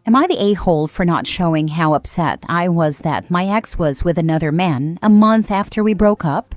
Am I the a-hole for not showing how upset I was that my ex was with another man a month after we broke up?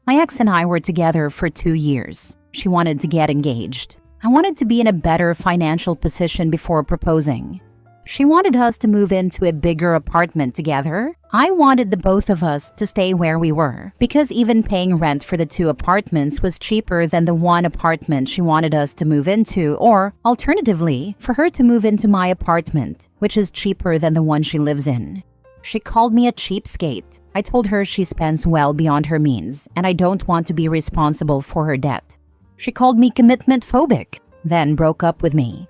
My ex and I were together for 2 years. She wanted to get engaged. I wanted to be in a better financial position before proposing. She wanted us to move into a bigger apartment together. I wanted the both of us to stay where we were because even paying rent for the 2 apartments was cheaper than the 1 apartment she wanted us to move into, or alternatively, for her to move into my apartment, which is cheaper than the one she lives in. She called me a cheapskate. I told her she spends well beyond her means and I don't want to be responsible for her debt. She called me commitment phobic, then broke up with me.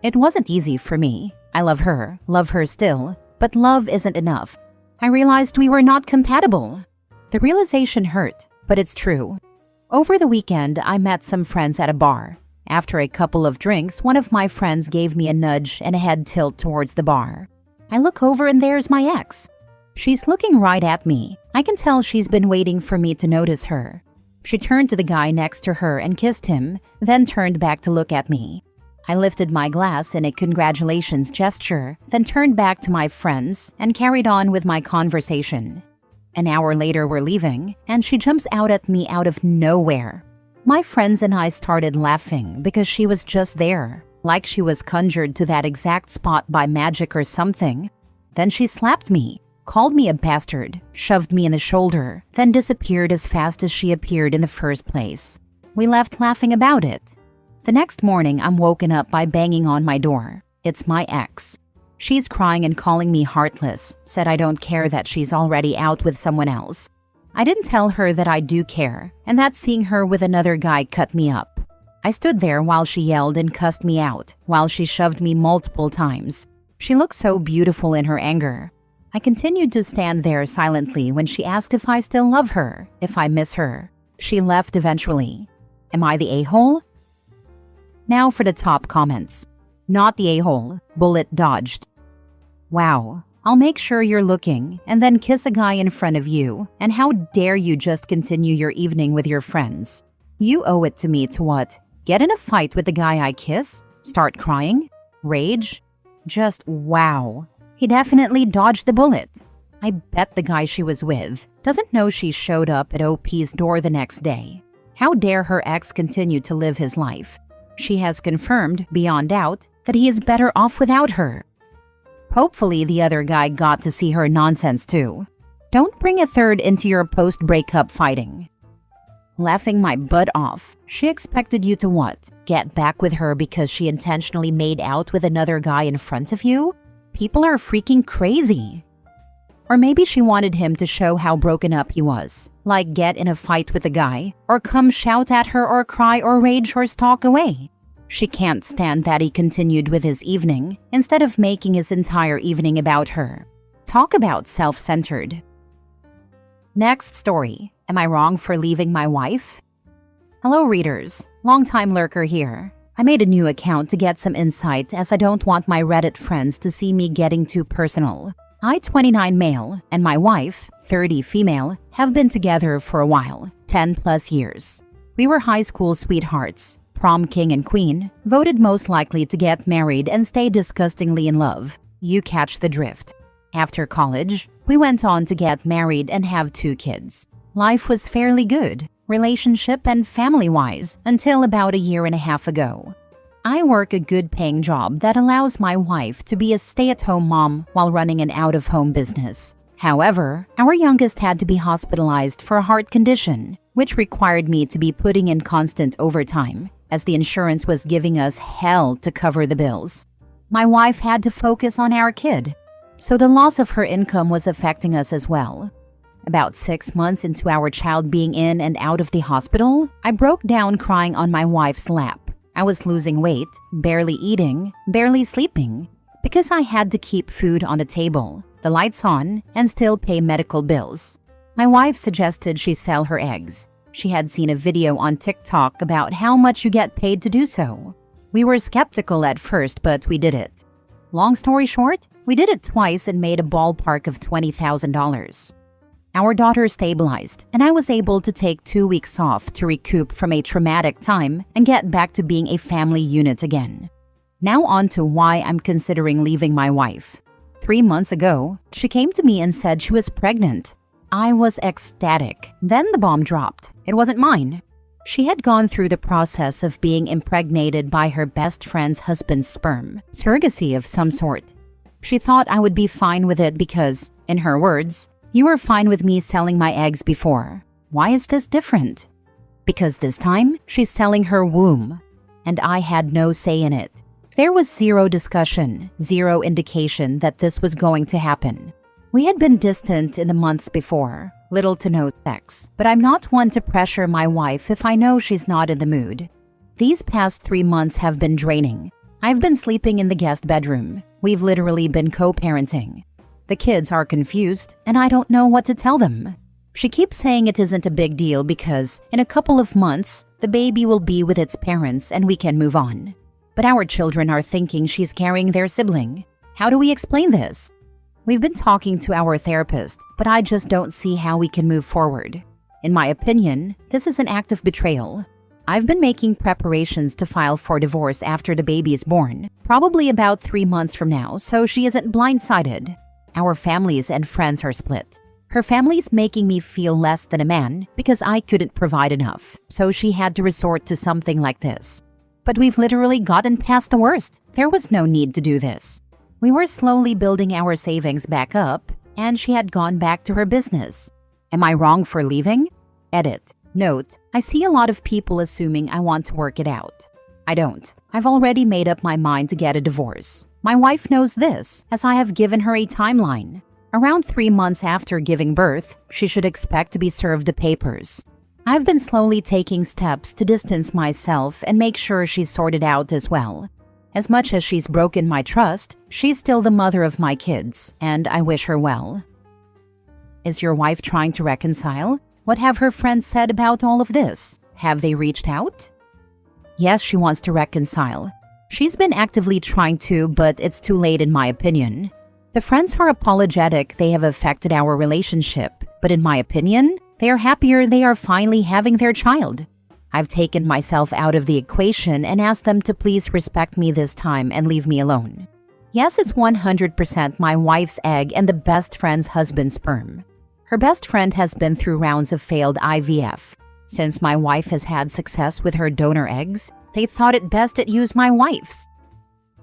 It wasn't easy for me. I love her still, but love isn't enough. I realized we were not compatible. The realization hurt, but it's true. Over the weekend, I met some friends at a bar. After a couple of drinks, one of my friends gave me a nudge and a head tilt towards the bar. I look over and there's my ex. She's looking right at me. I can tell she's been waiting for me to notice her. She turned to the guy next to her and kissed him, then turned back to look at me. I lifted my glass in a congratulations gesture, then turned back to my friends and carried on with my conversation. An hour later, we're leaving, and she jumps out at me out of nowhere. My friends and I started laughing because she was just there, like she was conjured to that exact spot by magic or something. Then she slapped me, called me a bastard, shoved me in the shoulder, then disappeared as fast as she appeared in the first place. We left laughing about it. The next morning, I'm woken up by banging on my door. It's my ex. She's crying and calling me heartless, said I don't care that she's already out with someone else. I didn't tell her that I do care, and that seeing her with another guy cut me up. I stood there while she yelled and cussed me out, while she shoved me multiple times. She looked so beautiful in her anger. I continued to stand there silently when she asked if I still love her, if I miss her. She left eventually. Am I the a-hole? Now for the top comments. Not the a-hole. Bullet dodged. Wow. I'll make sure you're looking and then kiss a guy in front of you. And how dare you just continue your evening with your friends? You owe it to me to what? Get in a fight with the guy I kiss? Start crying? Rage? Just wow. He definitely dodged the bullet. I bet the guy she was with doesn't know she showed up at OP's door the next day. How dare her ex continue to live his life? She has confirmed, beyond doubt, that he is better off without her. Hopefully the other guy got to see her nonsense too. Don't bring a third into your post-breakup fighting. Laughing my butt off. She expected you to what? Get back with her because she intentionally made out with another guy in front of you? People are freaking crazy. Or maybe she wanted him to show how broken up he was. Like get in a fight with the guy, or come shout at her or cry or rage or stalk away. She can't stand that he continued with his evening, instead of making his entire evening about her. Talk about self-centered. Next story. Am I wrong for leaving my wife? Hello readers, long-time lurker here. I made a new account to get some insight as I don't want my Reddit friends to see me getting too personal. I, 29 male, and my wife, 30 female, have been together for a while, 10 plus years. We were high school sweethearts, prom king and queen, voted most likely to get married and stay disgustingly in love. You catch the drift. After college, we went on to get married and have 2 kids. Life was fairly good, relationship and family-wise, until about a year and a half ago. I work a good-paying job that allows my wife to be a stay-at-home mom while running an out-of-home business. However, our youngest had to be hospitalized for a heart condition, which required me to be putting in constant overtime, as the insurance was giving us hell to cover the bills. My wife had to focus on our kid, so the loss of her income was affecting us as well. About 6 months into our child being in and out of the hospital, I broke down crying on my wife's lap. I was losing weight, barely eating, barely sleeping, because I had to keep food on the table, the lights on, and still pay medical bills. My wife suggested she sell her eggs. She had seen a video on TikTok about how much you get paid to do so. We were skeptical at first, but we did it. Long story short, we did it twice and made a ballpark of $20,000. Our daughter stabilized, and I was able to take 2 weeks off to recoup from a traumatic time and get back to being a family unit again. Now on to why I'm considering leaving my wife. 3 months ago, she came to me and said she was pregnant. I was ecstatic. Then the bomb dropped. It wasn't mine. She had gone through the process of being impregnated by her best friend's husband's sperm, surrogacy of some sort. She thought I would be fine with it because, in her words, "You were fine with me selling my eggs before. Why is this different?" Because this time, she's selling her womb, and I had no say in it. There was zero discussion, zero indication that this was going to happen. We had been distant in the months before, little to no sex, but I'm not one to pressure my wife if I know she's not in the mood. These past 3 months have been draining. I've been sleeping in the guest bedroom. We've literally been co-parenting. The kids are confused, and I don't know what to tell them. She keeps saying it isn't a big deal because in a couple of months, the baby will be with its parents and we can move on. But our children are thinking she's carrying their sibling. How do we explain this? We've been talking to our therapist, but I just don't see how we can move forward. In my opinion, this is an act of betrayal. I've been making preparations to file for divorce after the baby is born, probably about 3 months from now, so she isn't blindsided. Our families and friends are split. Her family's making me feel less than a man because I couldn't provide enough, so she had to resort to something like this. But we've literally gotten past the worst. There was no need to do this. We were slowly building our savings back up, and she had gone back to her business. Am I wrong for leaving? Edit. Note, I see a lot of people assuming I want to work it out. I don't. I've already made up my mind to get a divorce. My wife knows this, as I have given her a timeline. Around 3 months after giving birth, she should expect to be served the papers. I've been slowly taking steps to distance myself and make sure she's sorted out as well. As much as she's broken my trust, she's still the mother of my kids, and I wish her well. Is your wife trying to reconcile? What have her friends said about all of this? Have they reached out? Yes, she wants to reconcile. She's been actively trying to, but it's too late in my opinion. The friends are apologetic they have affected our relationship, but in my opinion, they are happier they are finally having their child. I've taken myself out of the equation and asked them to please respect me this time and leave me alone. Yes, it's 100% my wife's egg and the best friend's husband's sperm. Her best friend has been through rounds of failed IVF. Since my wife has had success with her donor eggs, they thought it best to use my wife's.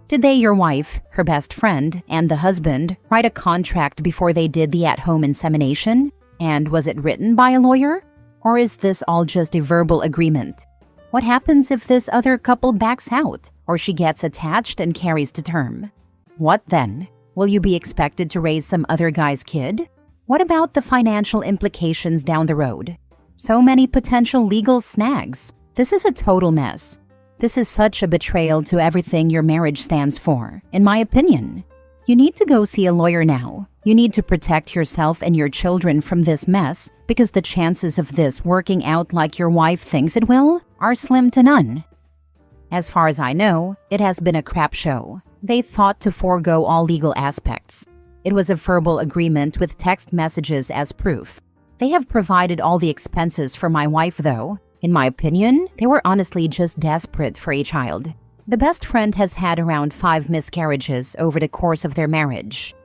Did they, your wife, her best friend, and the husband write a contract before they did the at-home insemination? And was it written by a lawyer? Or is this all just a verbal agreement? What happens if this other couple backs out, or she gets attached and carries to term? What then? Will you be expected to raise some other guy's kid? What about the financial implications down the road? So many potential legal snags. This is a total mess. This is such a betrayal to everything your marriage stands for, in my opinion. You need to go see a lawyer now. You need to protect yourself and your children from this mess because the chances of this working out like your wife thinks it will are slim to none. As far as I know, it has been a crap show. They thought to forego all legal aspects. It was a verbal agreement with text messages as proof. They have provided all the expenses for my wife though. In my opinion, they were honestly just desperate for a child. The best friend has had around 5 miscarriages over the course of their marriage.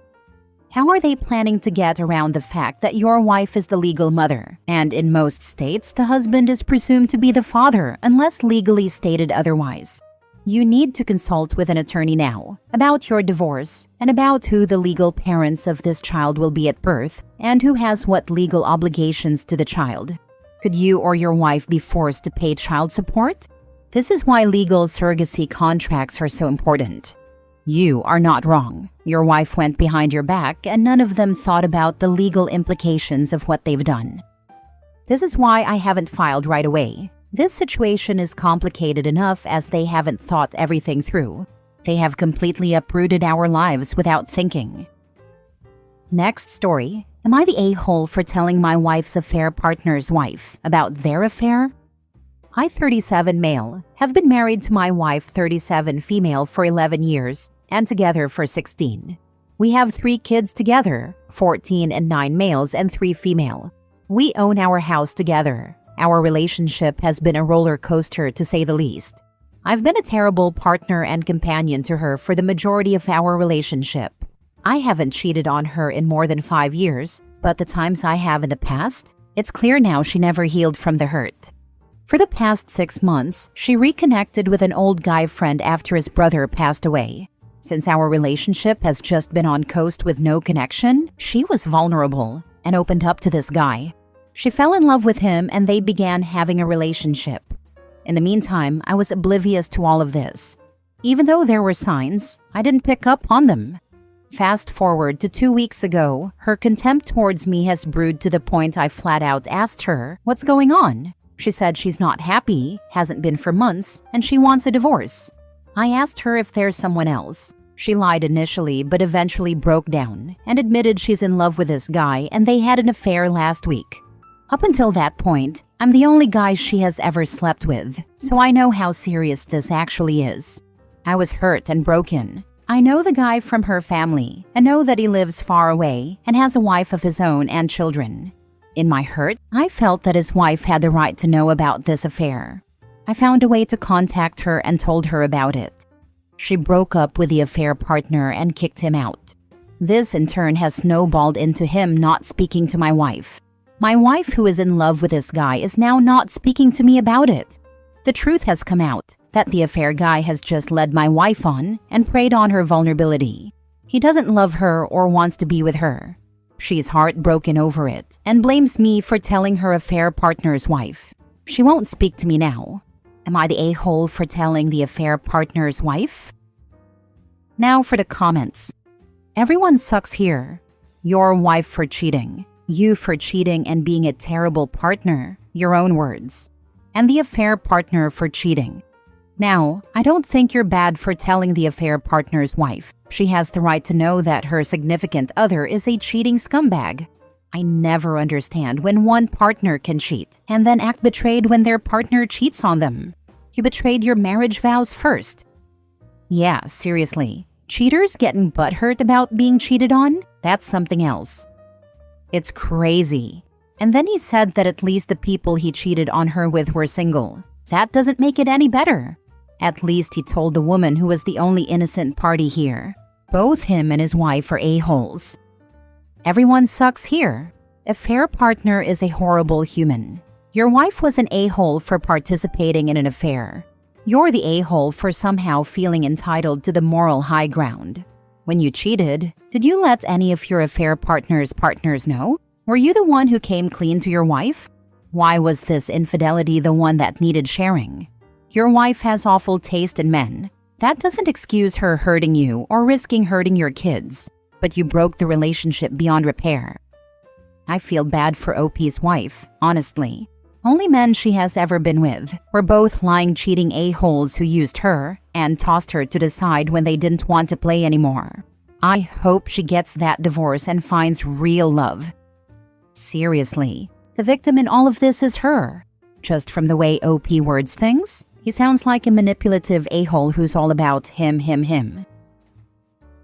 How are they planning to get around the fact that your wife is the legal mother, and in most states, the husband is presumed to be the father unless legally stated otherwise? You need to consult with an attorney now about your divorce and about who the legal parents of this child will be at birth and who has what legal obligations to the child. Could you or your wife be forced to pay child support? This is why legal surrogacy contracts are so important. You are not wrong. Your wife went behind your back and none of them thought about the legal implications of what they've done. This is why I haven't filed right away. This situation is complicated enough as they haven't thought everything through. They have completely uprooted our lives without thinking. Next story. Am I the a-hole for telling my wife's affair partner's wife about their affair? I, 37 male, have been married to my wife, 37 female, for 11 years and together for 16. We have 3 kids together, 14 and 9 males and 3 female. We own our house together. Our relationship has been a roller coaster to say the least. I've been a terrible partner and companion to her for the majority of our relationship. I haven't cheated on her in more than 5 years, but the times I have in the past, it's clear now she never healed from the hurt. For the past 6 months, she reconnected with an old guy friend after his brother passed away. Since our relationship has just been on coast with no connection, she was vulnerable and opened up to this guy. She fell in love with him and they began having a relationship. In the meantime, I was oblivious to all of this. Even though there were signs, I didn't pick up on them. Fast forward to 2 weeks ago, her contempt towards me has brewed to the point I flat out asked her, "What's going on?" She said she's not happy, hasn't been for months, and she wants a divorce. I asked her if there's someone else. She lied initially, but eventually broke down and admitted she's in love with this guy and they had an affair last week. Up until that point, I'm the only guy she has ever slept with, so I know how serious this actually is. I was hurt and broken. I know the guy from her family and know that he lives far away and has a wife of his own and children. In my hurt, I felt that his wife had the right to know about this affair. I found a way to contact her and told her about it. She broke up with the affair partner and kicked him out. This in turn has snowballed into him not speaking to my wife. My wife, who is in love with this guy, is now not speaking to me about it. The truth has come out that the affair guy has just led my wife on and preyed on her vulnerability. He doesn't love her or wants to be with her. She's heartbroken over it and blames me for telling her affair partner's wife. She won't speak to me now. Am I the a-hole for telling the affair partner's wife? Now for the comments. Everyone sucks here. Your wife for cheating. You for cheating and being a terrible partner. Your own words. And the affair partner for cheating. Now, I don't think you're bad for telling the affair partner's wife. She has the right to know that her significant other is a cheating scumbag. I never understand when one partner can cheat and then act betrayed when their partner cheats on them. You betrayed your marriage vows first. Yeah, seriously. Cheaters getting butthurt about being cheated on? That's something else. It's crazy. And then he said that at least the people he cheated on her with were single. That doesn't make it any better. At least he told the woman who was the only innocent party here. Both him and his wife are a-holes. Everyone sucks here. Affair partner is a horrible human. Your wife was an a-hole for participating in an affair. You're the a-hole for somehow feeling entitled to the moral high ground. When you cheated, did you let any of your affair partner's partners know? Were you the one who came clean to your wife? Why was this infidelity the one that needed sharing? Your wife has awful taste in men. That doesn't excuse her hurting you or risking hurting your kids, but you broke the relationship beyond repair. I feel bad for OP's wife, honestly. Only men she has ever been with were both lying, cheating a-holes who used her and tossed her to the side when they didn't want to play anymore. I hope she gets that divorce and finds real love. Seriously, the victim in all of this is her. Just from the way OP words things, he sounds like a manipulative a-hole who's all about him.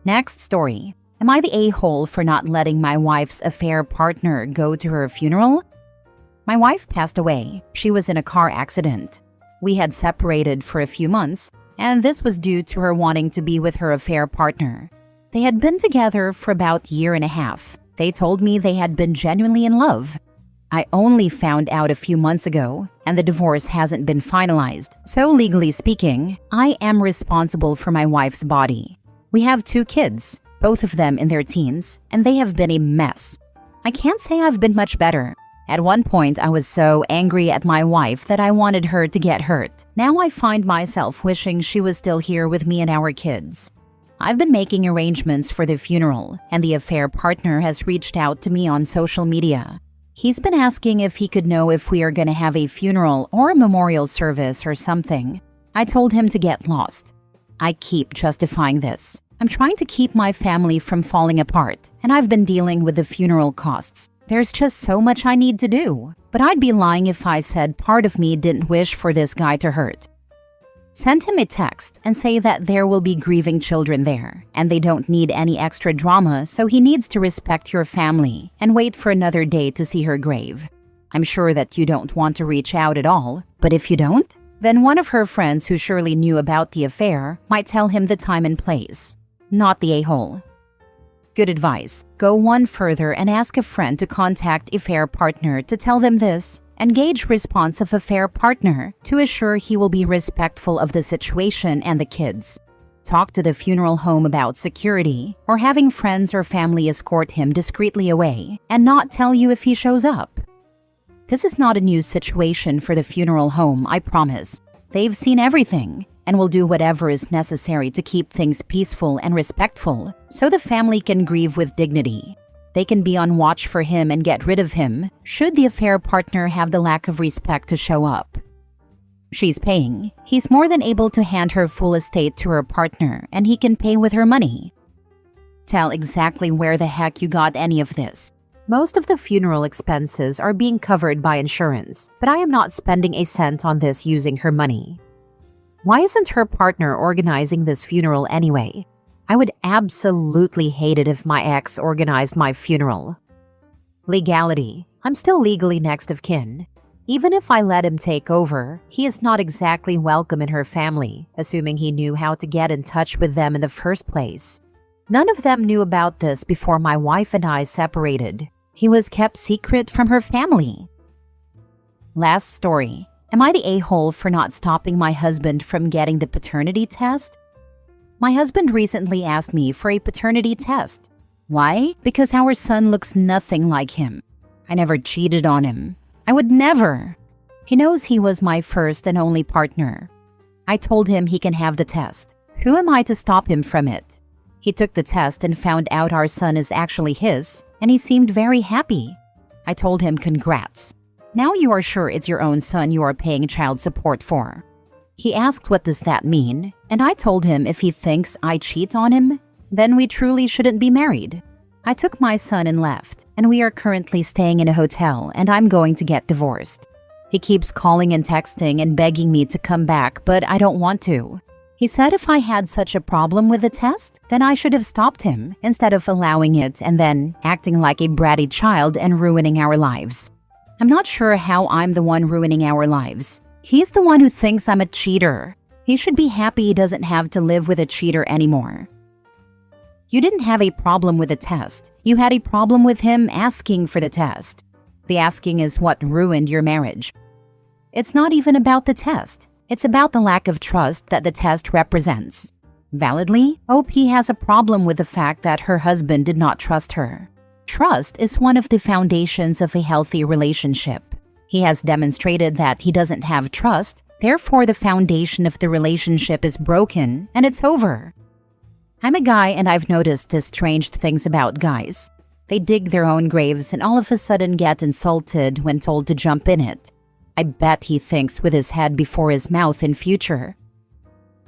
Next story. Am I the a-hole for not letting my wife's affair partner go to her funeral? My wife passed away. She was in a car accident. We had separated for a few months, and this was due to her wanting to be with her affair partner. They had been together for about a year and a half. They told me they had been genuinely in love. I only found out a few months ago, and the divorce hasn't been finalized. So legally speaking, I am responsible for my wife's body. We have 2 kids, both of them in their teens, and they have been a mess. I can't say I've been much better. At one point, I was so angry at my wife that I wanted her to get hurt. Now I find myself wishing she was still here with me and our kids. I've been making arrangements for the funeral, and the affair partner has reached out to me on social media. He's been asking if he could know if we are going to have a funeral or a memorial service or something. I told him to get lost. I keep justifying this. I'm trying to keep my family from falling apart, and I've been dealing with the funeral costs. There's just so much I need to do, but I'd be lying if I said part of me didn't wish for this guy to hurt. Send him a text and say that there will be grieving children there, and they don't need any extra drama, so he needs to respect your family and wait for another day to see her grave. I'm sure that you don't want to reach out at all, but if you don't, Then one of her friends who surely knew about the affair might tell him the time and place, not the a-hole. Good advice. Go one further and ask a friend to contact affair partner to tell them this and gauge response of affair partner to assure he will be respectful of the situation and the kids. Talk to the funeral home about security or having friends or family escort him discreetly away and not tell you if he shows up. This is not a new situation for the funeral home, I promise. They've seen everything and will do whatever is necessary to keep things peaceful and respectful so the family can grieve with dignity. They can be on watch for him and get rid of him should the affair partner have the lack of respect to show up. She's paying. He's more than able to hand her full estate to her partner and he can pay with her money. Tell exactly where the heck you got any of this. Most of the funeral expenses are being covered by insurance, but I am not spending a cent on this using her money. Why isn't her partner organizing this funeral anyway? I would absolutely hate it if my ex organized my funeral. Legality. I'm still legally next of kin. Even if I let him take over, he is not exactly welcome in her family, assuming he knew how to get in touch with them in the first place. None of them knew about this before my wife and I separated. He was kept secret from her family. Last story. Am I the a-hole for not stopping my husband from getting the paternity test? My husband recently asked me for a paternity test. Why? Because our son looks nothing like him. I never cheated on him. I would never. He knows he was my first and only partner. I told him he can have the test. Who am I to stop him from it? He took the test and found out our son is actually his, and he seemed very happy. I told him congrats. Now you are sure it's your own son you are paying child support for. He asked what does that mean, and I told him if he thinks I cheat on him, then we truly shouldn't be married. I took my son and left, and we are currently staying in a hotel and I'm going to get divorced. He keeps calling and texting and begging me to come back, but I don't want to. He said if I had such a problem with the test, then I should have stopped him instead of allowing it and then acting like a bratty child and ruining our lives. I'm not sure how I'm the one ruining our lives. He's the one who thinks I'm a cheater. He should be happy he doesn't have to live with a cheater anymore. You didn't have a problem with the test. You had a problem with him asking for the test. The asking is what ruined your marriage. It's not even about the test. It's about the lack of trust that the test represents. Validly, OP has a problem with the fact that her husband did not trust her. Trust is one of the foundations of a healthy relationship. He has demonstrated that he doesn't have trust, therefore the foundation of the relationship is broken and it's over. I'm a guy and I've noticed these strange things about guys. They dig their own graves and all of a sudden get insulted when told to jump in it. I bet he thinks with his head before his mouth in future.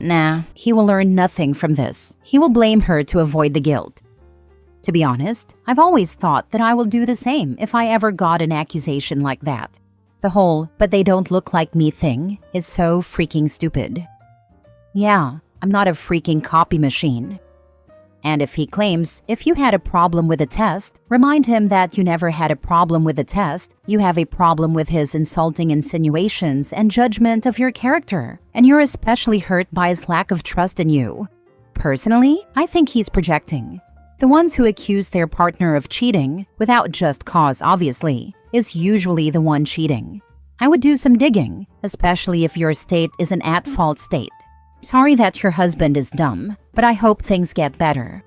Nah, he will learn nothing from this. He will blame her to avoid the guilt. To be honest, I've always thought that I will do the same if I ever got an accusation like that. The whole, but they don't look like me thing is so freaking stupid. Yeah, I'm not a freaking copy machine. And if he claims, if you had a problem with a test, remind him that you never had a problem with the test, you have a problem with his insulting insinuations and judgment of your character, and you're especially hurt by his lack of trust in you. Personally, I think he's projecting. The ones who accuse their partner of cheating, without just cause obviously, is usually the one cheating. I would do some digging, especially if your state is an at-fault state. Sorry that your husband is dumb, but I hope things get better.